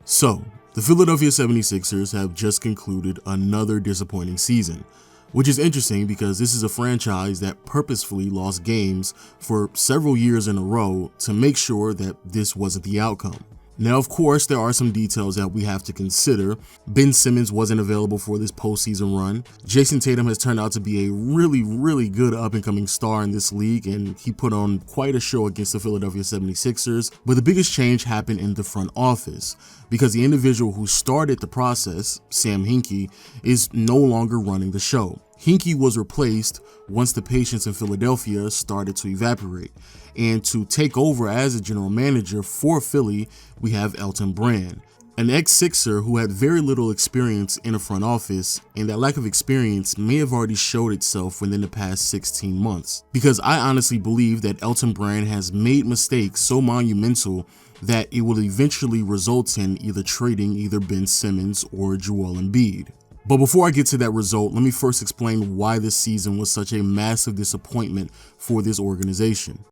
So, the Philadelphia 76ers have just concluded another disappointing season, which is interesting because this is a franchise that purposefully lost games for several years in a row to make sure that this wasn't the outcome. Now, of course, there are some details that we have to consider. Ben Simmons wasn't available for this postseason run. Jason Tatum has turned out to be a really good up-and-coming star in this league, and he put on quite a show against the Philadelphia 76ers. But the biggest change happened in the front office, because the individual who started the process, Sam Hinkie, is no longer running the show. Hinkie was replaced once the patience in Philadelphia started to evaporate. And to take over as a general manager for Philly, we have Elton Brand, an ex-Sixer who had very little experience in a front office, and that lack of experience may have already showed itself within the past 16 months. Because I honestly believe that Elton Brand has made mistakes so monumental that it will eventually result in either trading either Ben Simmons or Joel Embiid. But before I get to that result, let me first explain why this season was such a massive disappointment for this organization.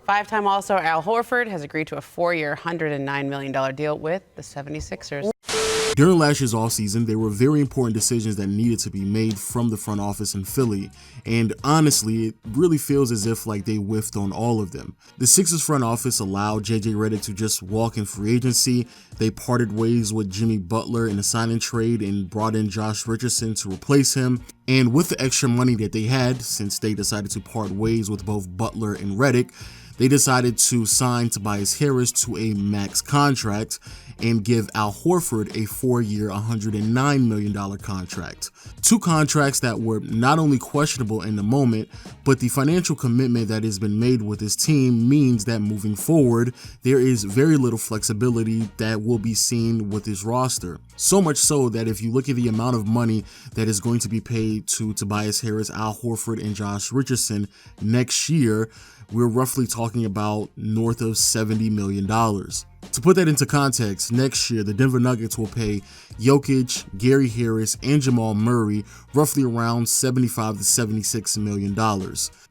Five-time All-Star Al Horford has agreed to a 4-year, $109 million deal with the 76ers. During last year's offseason, there were very important decisions that needed to be made from the front office in Philly, and honestly, it really feels as if they whiffed on all of them. The Sixers front office allowed JJ Redick to just walk in free agency. They parted ways with Jimmy Butler in a sign and trade and brought in Josh Richardson to replace him. And with the extra money that they had, since they decided to part ways with both Butler and Redick, they decided to sign Tobias Harris to a max contract and give Al Horford a 4-year, $109 million contract. Two contracts that were not only questionable in the moment, but the financial commitment that has been made with this team means that moving forward, there is very little flexibility that will be seen with this roster. So much so that if you look at the amount of money that is going to be paid to Tobias Harris, Al Horford, and Josh Richardson next year, we're roughly talking about north of $70 million. To put that into context, next year the Denver Nuggets will pay Jokic, Gary Harris, and Jamal Murray roughly around $75 to $76 million.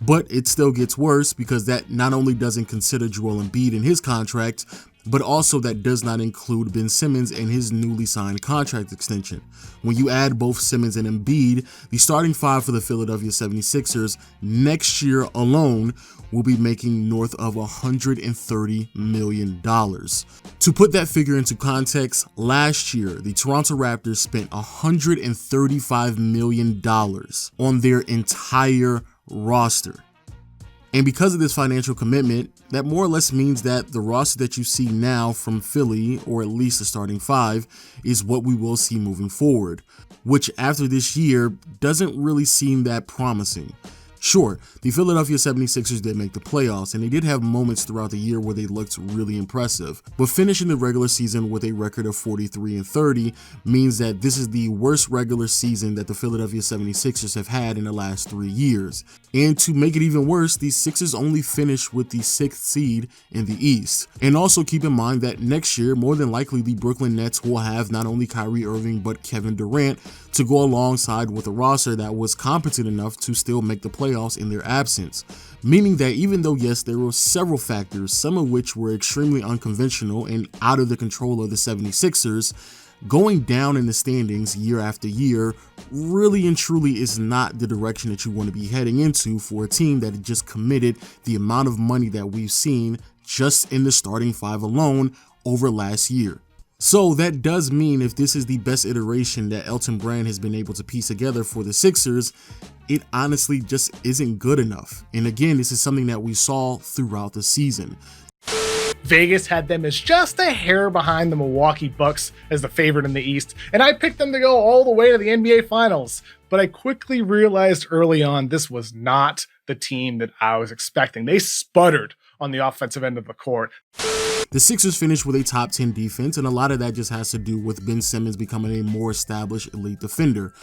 But it still gets worse because that not only doesn't consider Joel Embiid in his contract, but also that does not include Ben Simmons and his newly signed contract extension. When you add both Simmons and Embiid, the starting five for the Philadelphia 76ers next year alone will be making north of $130 million. To put that figure into context, last year, the Toronto Raptors spent $135 million on their entire roster. And because of this financial commitment, that more or less means that the roster that you see now from Philly, or at least the starting five, is what we will see moving forward, which after this year doesn't really seem that promising. Sure, the Philadelphia 76ers did make the playoffs, and they did have moments throughout the year where they looked really impressive, but finishing the regular season with a record of 43-30 means that this is the worst regular season that the Philadelphia 76ers have had in the last 3 years. And to make it even worse, the Sixers only finished with the 6th seed in the East. And also keep in mind that next year, more than likely, the Brooklyn Nets will have not only Kyrie Irving but Kevin Durant to go alongside with a roster that was competent enough to still make the playoffs in their absence. Meaning that even though, yes, there were several factors, some of which were extremely unconventional and out of the control of the 76ers, going down in the standings year after year really and truly is not the direction that you want to be heading into for a team that had just committed the amount of money that we've seen just in the starting five alone over last year. So that does mean if this is the best iteration that Elton Brand has been able to piece together for the Sixers, it honestly just isn't good enough. And again, this is something that we saw throughout the season. Vegas had them as just a hair behind the Milwaukee Bucks as the favorite in the East, and I picked them to go all the way to the NBA Finals. But I quickly realized early on this was not the team that I was expecting. They sputtered on the offensive end of the court. The Sixers finished with a top 10 defense, and a lot of that just has to do with Ben Simmons becoming a more established elite defender.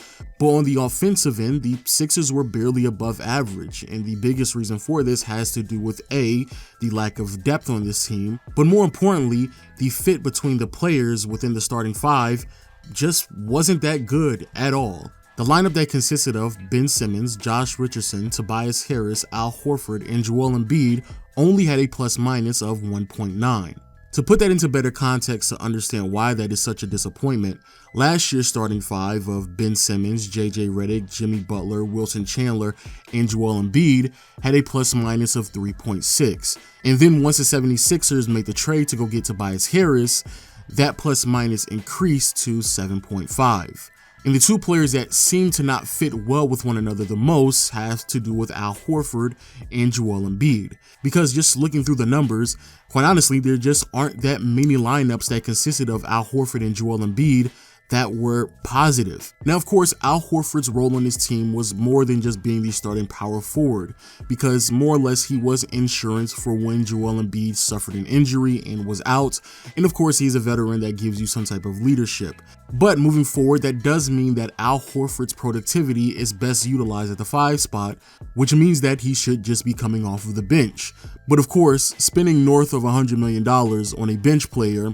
But on the offensive end, the Sixers were barely above average, and the biggest reason for this has to do with A, the lack of depth on this team, but more importantly, the fit between the players within the starting five just wasn't that good at all. The lineup that consisted of Ben Simmons, Josh Richardson, Tobias Harris, Al Horford, and Joel Embiid only had a plus-minus of 1.9. To put that into better context to understand why that is such a disappointment, last year's starting five of Ben Simmons, JJ Redick, Jimmy Butler, Wilson Chandler, and Joel Embiid had a plus-minus of 3.6. And then once the 76ers made the trade to go get Tobias Harris, that plus-minus increased to 7.5. And the two players that seem to not fit well with one another the most have to do with Al Horford and Joel Embiid. Because just looking through the numbers, quite honestly, there just aren't that many lineups that consisted of Al Horford and Joel Embiid that were positive. Now, of course, Al Horford's role on this team was more than just being the starting power forward, because more or less he was insurance for when Joel Embiid suffered an injury and was out, and of course he's a veteran that gives you some type of leadership. But moving forward, that does mean that Al Horford's productivity is best utilized at the 5 spot, which means that he should just be coming off of the bench. But of course, spending north of $100 million on a bench player,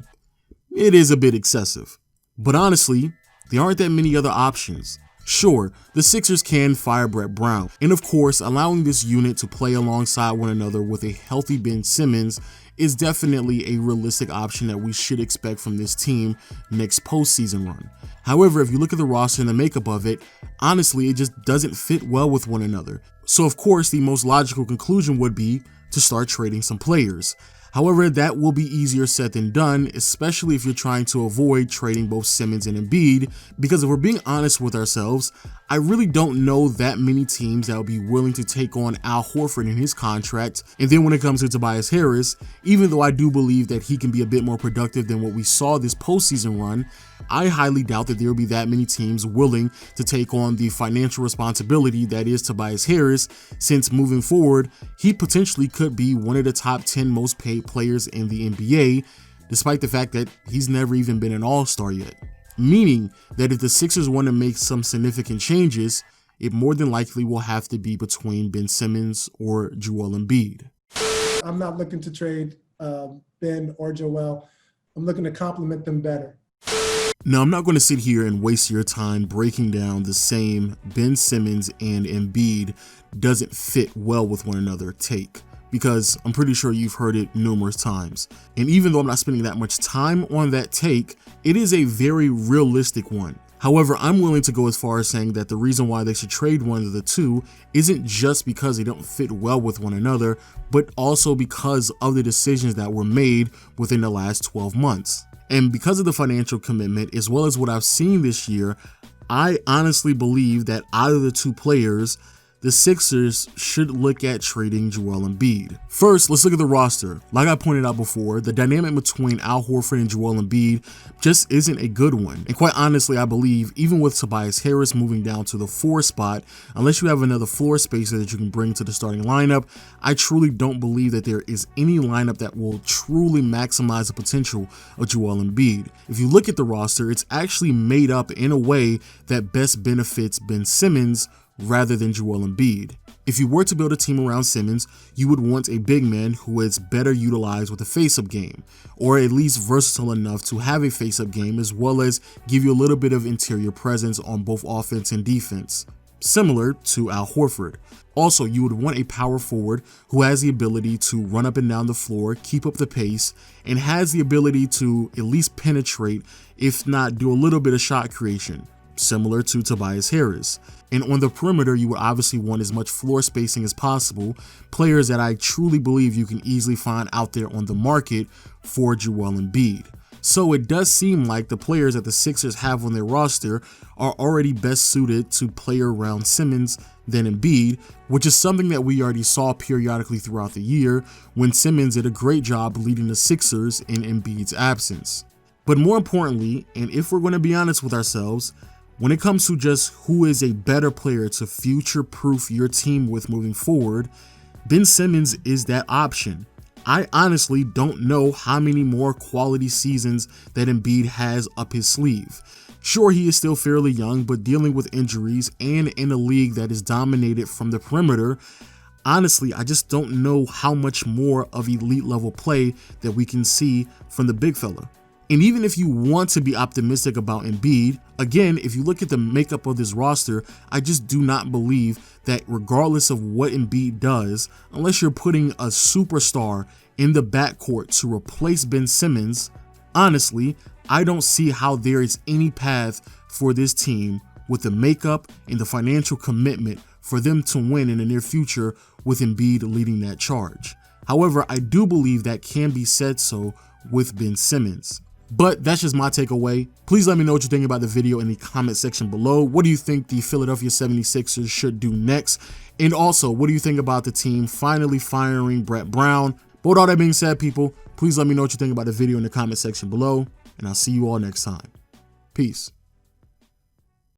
it is a bit excessive. But honestly, there aren't that many other options. Sure, the Sixers can fire Brett Brown, and of course, allowing this unit to play alongside one another with a healthy Ben Simmons is definitely a realistic option that we should expect from this team next postseason run. However, if you look at the roster and the makeup of it, honestly, it just doesn't fit well with one another. So of course, the most logical conclusion would be to start trading some players. However, that will be easier said than done, especially if you're trying to avoid trading both Simmons and Embiid, because if we're being honest with ourselves, I really don't know that many teams that will be willing to take on Al Horford in his contract. And then when it comes to Tobias Harris, even though I do believe that he can be a bit more productive than what we saw this postseason run, I highly doubt that there will be that many teams willing to take on the financial responsibility that is Tobias Harris, since moving forward, he potentially could be one of the top 10 most paid players in the NBA, despite the fact that he's never even been an all-star yet. Meaning that if the Sixers want to make some significant changes, it more than likely will have to be between Ben Simmons or Joel Embiid. I'm not looking to trade Ben or Joel. I'm looking to complement them better. Now, I'm not going to sit here and waste your time breaking down the same Ben Simmons and Embiid doesn't fit well with one another take, because I'm pretty sure you've heard it numerous times. And even though I'm not spending that much time on that take, it is a very realistic one. However, I'm willing to go as far as saying that the reason why they should trade one of the two isn't just because they don't fit well with one another, but also because of the decisions that were made within the last 12 months. And because of the financial commitment, as well as what I've seen this year, I honestly believe that out of the two players, the Sixers should look at trading Joel Embiid. First, let's look at the roster. Like I pointed out before, the dynamic between Al Horford and Joel Embiid just isn't a good one. And quite honestly, I believe even with Tobias Harris moving down to the 4 spot, unless you have another floor spacer that you can bring to the starting lineup, I truly don't believe that there is any lineup that will truly maximize the potential of Joel Embiid. If you look at the roster, it's actually made up in a way that best benefits Ben Simmons rather than Joel Embiid. If you were to build a team around Simmons, you would want a big man who is better utilized with a face-up game, or at least versatile enough to have a face-up game as well as give you a little bit of interior presence on both offense and defense, similar to Al Horford. Also, you would want a power forward who has the ability to run up and down the floor, keep up the pace, and has the ability to at least penetrate, if not do a little bit of shot creation, similar to Tobias Harris. And on the perimeter, you would obviously want as much floor spacing as possible, players that I truly believe you can easily find out there on the market for Joel Embiid. So it does seem like the players that the Sixers have on their roster are already best suited to play around Simmons than Embiid, which is something that we already saw periodically throughout the year when Simmons did a great job leading the Sixers in Embiid's absence. But more importantly, and if we're going to be honest with ourselves, when it comes to just who is a better player to future-proof your team with moving forward, Ben Simmons is that option. I honestly don't know how many more quality seasons that Embiid has up his sleeve. Sure, he is still fairly young, but dealing with injuries and in a league that is dominated from the perimeter, honestly, I just don't know how much more of elite level play that we can see from the big fella. And even if you want to be optimistic about Embiid, again, if you look at the makeup of this roster, I just do not believe that regardless of what Embiid does, unless you're putting a superstar in the backcourt to replace Ben Simmons, honestly, I don't see how there is any path for this team with the makeup and the financial commitment for them to win in the near future with Embiid leading that charge. However, I do believe that can be said so with Ben Simmons. But that's just my takeaway. Please let me know what you think about the video in the comment section below. What do you think the Philadelphia 76ers should do next? And also, what do you think about the team finally firing Brett Brown? But with all that being said, people, please let me know what you think about the video in the comment section below, and I'll see you all next time. Peace.